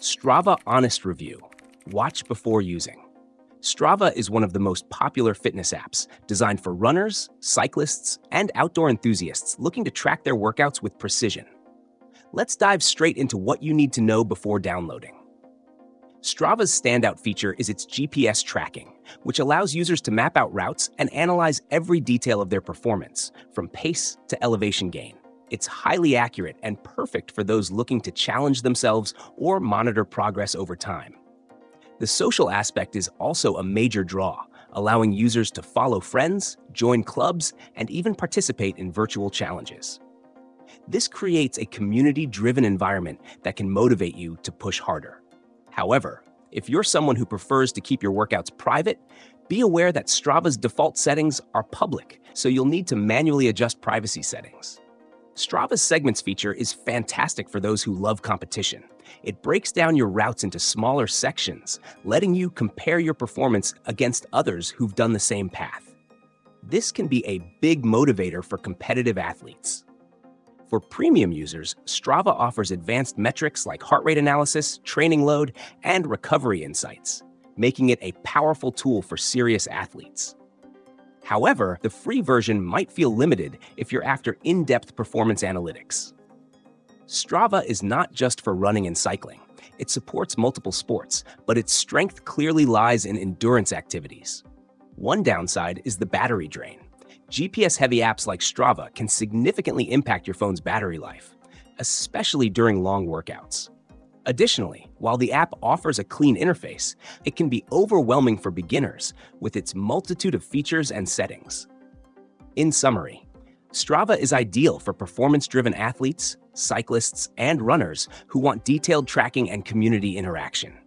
Strava Honest Review. Watch before using. Strava is one of the most popular fitness apps designed for runners, cyclists, and outdoor enthusiasts looking to track their workouts with precision. Let's dive straight into what you need to know before downloading. Strava's standout feature is its GPS tracking, which allows users to map out routes and analyze every detail of their performance, from pace to elevation gain. It's highly accurate and perfect for those looking to challenge themselves or monitor progress over time. The social aspect is also a major draw, allowing users to follow friends, join clubs, and even participate in virtual challenges. This creates a community-driven environment that can motivate you to push harder. However, if you're someone who prefers to keep your workouts private, be aware that Strava's default settings are public, so you'll need to manually adjust privacy settings. Strava's segments feature is fantastic for those who love competition. It breaks down your routes into smaller sections, letting you compare your performance against others who've done the same path. This can be a big motivator for competitive athletes. For premium users, Strava offers advanced metrics like heart rate analysis, training load, and recovery insights, making it a powerful tool for serious athletes. However, the free version might feel limited if you're after in-depth performance analytics. Strava is not just for running and cycling. It supports multiple sports, but its strength clearly lies in endurance activities. One downside is the battery drain. GPS-heavy apps like Strava can significantly impact your phone's battery life, especially during long workouts. Additionally, while the app offers a clean interface, it can be overwhelming for beginners with its multitude of features and settings. In summary, Strava is ideal for performance-driven athletes, cyclists, and runners who want detailed tracking and community interaction.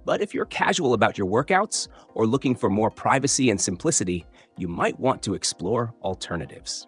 But if you're casual about your workouts or looking for more privacy and simplicity, you might want to explore alternatives.